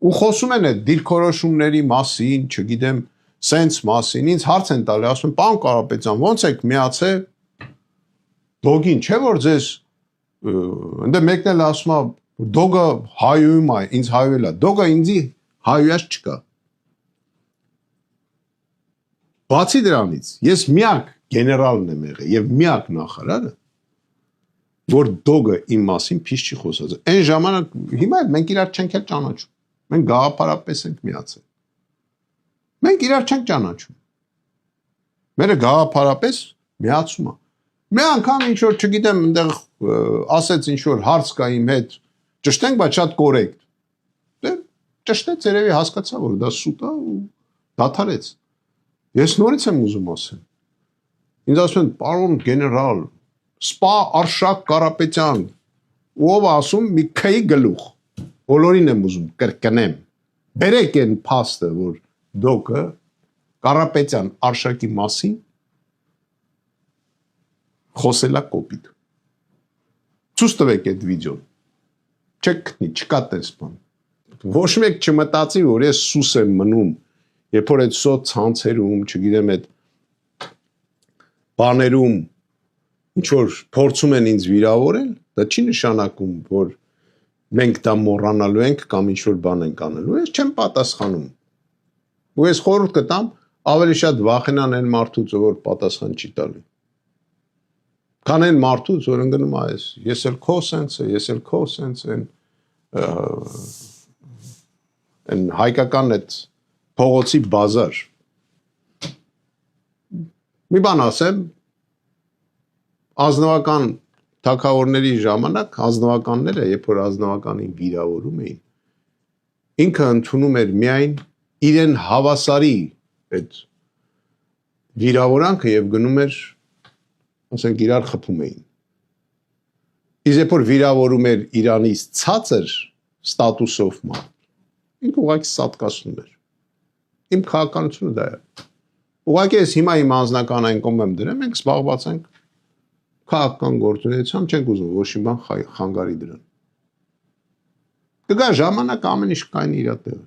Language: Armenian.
ու խոսում են այդ դիրքորոշումների մասին, չգիտեմ, սենց մասին, ինձ հարց են տալի, ասում են, պարոն Կարապետյան, ո՞նց եք միացել դոգին, չէ՞ որ ձեզ ընդ մեկն էլ ասում է, դոգը հայում է, ինձ հայել է, դոգը ինձի հայուած չկա։ Բացի դրանից, ես միակ գեներալն եմ եղել եւ միակ նախարարը, որ դոգը իմ մասին փիշ չի խոսած։ Այն ժամանակ հիմա մենք իրար չենք էլ ճանաչում։ Մենք գաղափարապես ենք միացել։ Մենք իրար չենք ճանաչում։ Մերը գաղափարապես միացում է։ Մի անգամ ինչ որ չգիտեմ, այնտեղ ասեց ինչ որ հարց կա իմ հետ, ճշտենք, բայց շատ կորեկտ։ Դե ճշտեց, երևի հասկացա, որ դա սուտ է ու դադարեց։ Ես նորից եմ ուզում ասեմ։ Ինձ ասում են, պարոն գեներալ, սպա Արշակ Կարապետյան, ով ասում մի քայի գլուխ։ Բոլորին եմ ուզում կրկնեմ։ Բերեք այն փաստը, որ դոկը Կարապետյան Արշակի մասին խոսելա կոպիտ։ Ցույց տվեք այդ վիդեոն։ Չեք գտնի, չկա տես բան։ Ոչ մեկ չմտածի, որ ես սուս եմ մնում, երբ որ այդ սոցցանցերում, չգիտեմ, այդ բաներում ինչ որ փորձում են ինձ վիրավորել, դա չի նշանակում, որ մենք դա մոռանալու ենք կամ ինչ որ բան ենք անելու։ Ես չեմ պատասխանում։ Ու ես խորհուրդ կտամ ավելի շատ վախենան այն մարդուց, որ պատասխան չի տալի։ Քան այն մարդուց, որ ընկնում է ես էլ քո սենսը, ես էլ քո սենսը, այն հայկական այդ փողոցի բազար։ Մի բան ասեմ, ազնվական թագավորների ժամանակ ազնվականները, երբ որ ազնվականին վիրավորում էին, ինքը ընդունում էր միայն իրեն հավասարի այդ վիրավորանքը եւ գնում էր, ասենք, իրար խփում էին։ Իսկ երբ որ վիրավորում էր Իրանից ցածր ստատուսով մարդ, ինքը ուղղակի սատկացնում էր։ Իմ քաղաքականությունը դա է։ Ուղղակի ես հիմա իմ անձնական այն կողմ եմ դրել, մենք զբաղված ենք քաղաքական գործունեությամբ, չենք ուզում ոչ մի բան խանգարի դրան։ Կգա ժամանակ ամեն ինչ կայնի իր տեղը։